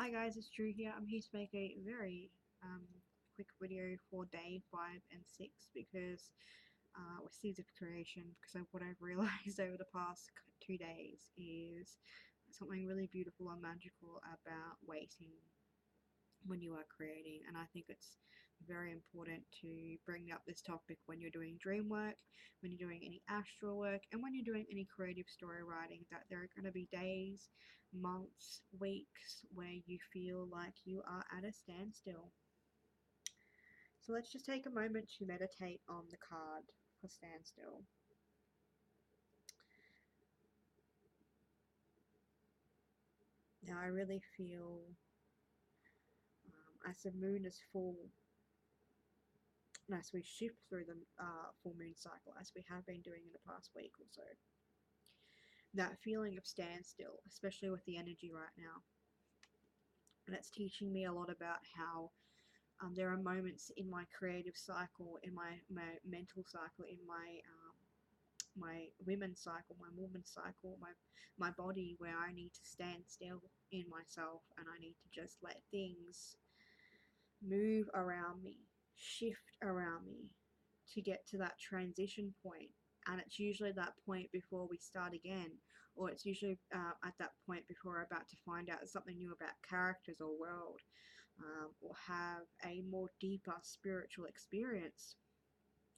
Hi guys, it's Drew here. I'm here to make a very quick video for day 5 and 6 because with Seeds of Creation, because what I've realized over the past 2 days is something really beautiful and magical about waiting when you are creating, and I think it's very important to bring up this topic when you're doing dream work, when you're doing any astral work, and when you're doing any creative story writing, that there are going to be days, months, weeks where you feel like you are at a standstill. So let's just take a moment to meditate on the card for standstill. Now I really feel as the moon is full, and as we shift through the full moon cycle, as we have been doing in the past week or so, that feeling of standstill, especially with the energy right now. And it's teaching me a lot about how there are moments in my creative cycle, in my mental cycle, in my women's cycle, my woman's cycle, my body, where I need to stand still in myself and I need to just let things move around me, shift around me to get to that transition point. And it's usually that point before we start again, or it's usually at that point before we're about to find out something new about characters or world, or have a more deeper spiritual experience.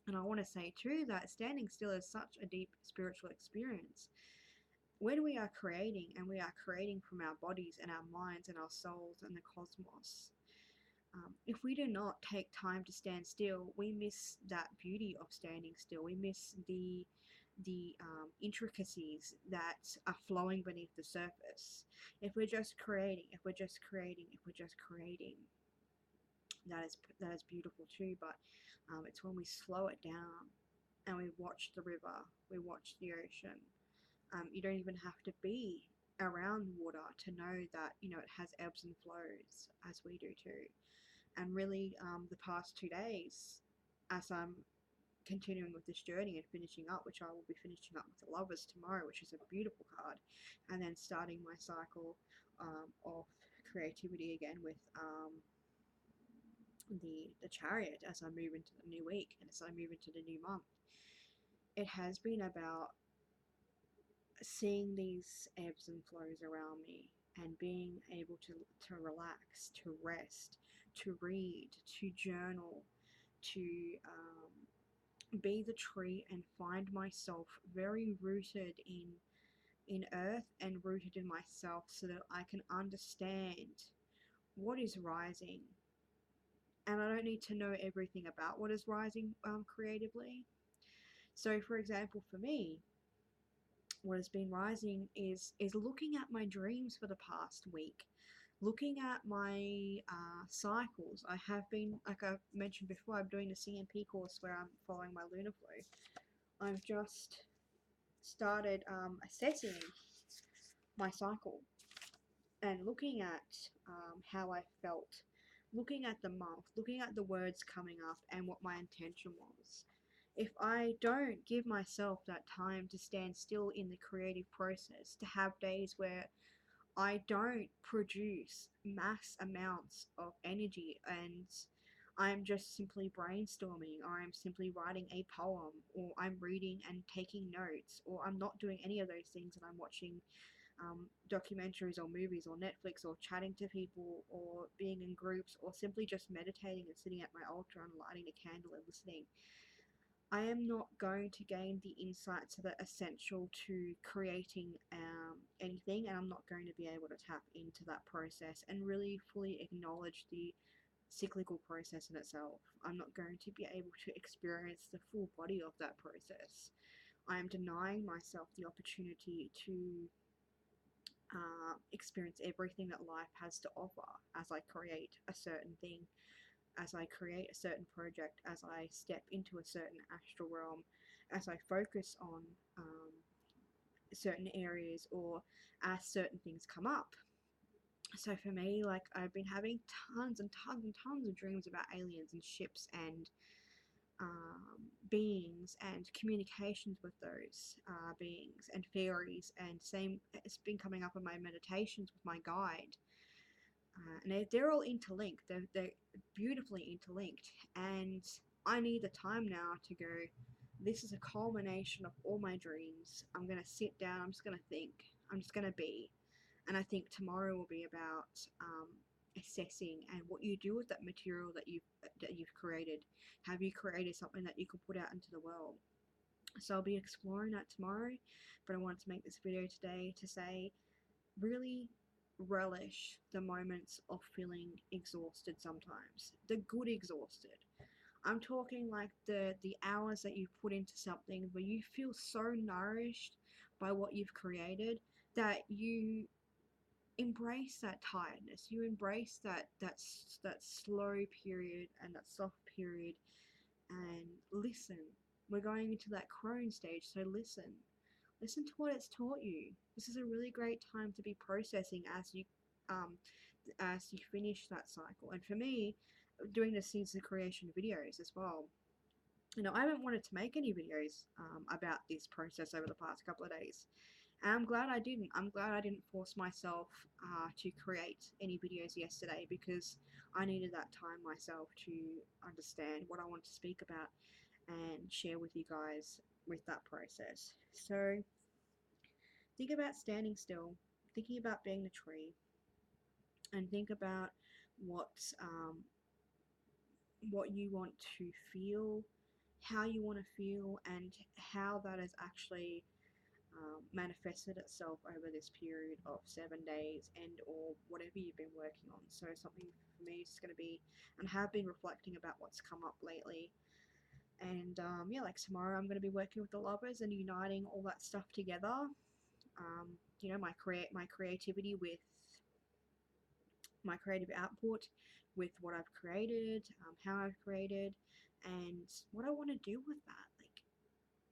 And I want to say too that standing still is such a deep spiritual experience. When we are creating, and we are creating from our bodies and our minds and our souls and the cosmos, if we do not take time to stand still, we miss that beauty of standing still. We miss the intricacies that are flowing beneath the surface. If we're just creating, if we're just creating, if we're just creating, that is beautiful too. But it's when we slow it down and we watch the river, we watch the ocean. You don't even have to be around water to know that it has ebbs and flows, as we do too. And really, the past 2 days, as I'm continuing with this journey and finishing up, which I will be finishing up with the Lovers tomorrow, which is a beautiful card, and then starting my cycle of creativity again with the Chariot as I move into the new week and as I move into the new month. It has been about seeing these ebbs and flows around me and being able to relax, to rest, to read, to journal, to be the tree and find myself very rooted in earth and rooted in myself, so that I can understand what is rising. And I don't need to know everything about what is rising creatively. So for example, for me, what has been rising is looking at my dreams for the past week, looking at my cycles. I have been, like I mentioned before, I'm doing the CMP course where I'm following my lunar flow. I've just started assessing my cycle and looking at how I felt, looking at the month, looking at the words coming up and what my intention was. If I don't give myself that time to stand still in the creative process, to have days where I don't produce mass amounts of energy and I'm just simply brainstorming, or I'm simply writing a poem, or I'm reading and taking notes, or I'm not doing any of those things and I'm watching documentaries or movies or Netflix or chatting to people or being in groups or simply just meditating and sitting at my altar and lighting a candle and listening, I am not going to gain the insights that are essential to creating anything, and I'm not going to be able to tap into that process and really fully acknowledge the cyclical process in itself. I'm not going to be able to experience the full body of that process. I am denying myself the opportunity to experience everything that life has to offer as I create a certain thing, as I create a certain project, as I step into a certain astral realm, as I focus on certain areas, or as certain things come up. So for me, like, I've been having tons and tons and tons of dreams about aliens and ships and beings and communications with those beings and fairies, and same, it's been coming up in my meditations with my guide. And they're all interlinked. They're beautifully interlinked. And I need the time now to go, this is a culmination of all my dreams. I'm going to sit down, I'm just going to think, I'm just going to be. And I think tomorrow will be about assessing and what you do with that material that you've created. Have you created something that you can put out into the world? So I'll be exploring that tomorrow, but I wanted to make this video today to say, really relish the moments of feeling exhausted sometimes. The good exhausted. I'm talking like the hours that you've put into something where you feel so nourished by what you've created that you embrace that tiredness. You embrace that slow period and that soft period, and listen. We're going into that crone stage, so listen. Listen to what it's taught you. This is a really great time to be processing um, as you finish that cycle. And for me, doing the seeds of creation videos as well. I haven't wanted to make any videos about this process over the past couple of days. And I'm glad I didn't. I'm glad I didn't force myself to create any videos yesterday, because I needed that time myself to understand what I want to speak about and share with you guys with that process. So think about standing still, thinking about being the tree, and think about what um, what you want to feel, how you want to feel, and how that has actually manifested itself over this period of 7 days and or whatever you've been working on. So something for me is going to be, and have been reflecting about what's come up lately. And yeah, like tomorrow I'm going to be working with the lovers and uniting all that stuff together. My creativity with my creative output, with what I've created, how I've created, and what I want to do with that. Like,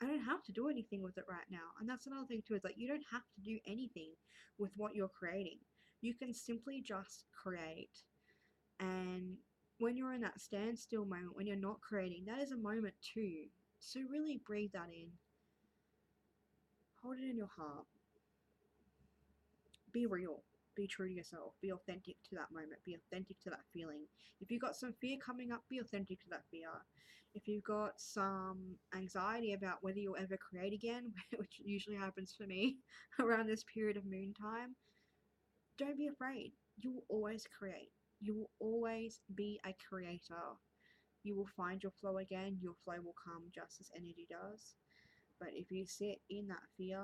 I don't have to do anything with it right now. And that's another thing too, is like, you don't have to do anything with what you're creating. You can simply just create. And when you're in that standstill moment, when you're not creating, that is a moment too. So really breathe that in. Hold it in your heart. Be real. Be true to yourself. Be authentic to that moment. Be authentic to that feeling. If you've got some fear coming up, be authentic to that fear. If you've got some anxiety about whether you'll ever create again, which usually happens for me around this period of moon time, don't be afraid. You will always create. You will always be a creator. You will find your flow again. Your flow will come just as energy does. But if you sit in that fear,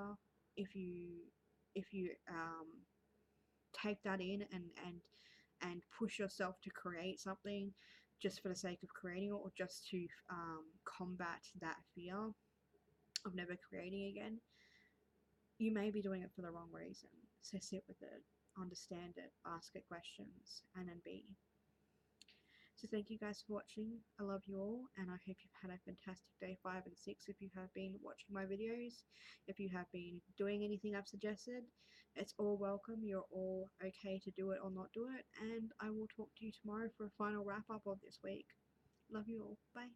if you take that in and push yourself to create something just for the sake of creating it, or just to combat that fear of never creating again, you may be doing it for the wrong reason. So sit with it, understand it, ask it questions, and then be. So thank you guys for watching. I love you all, and I hope you've had a fantastic day 5 and 6 if you have been watching my videos. If you have been doing anything I've suggested, it's all welcome. You're all okay to do it or not do it, and I will talk to you tomorrow for a final wrap up of this week. Love you all. Bye.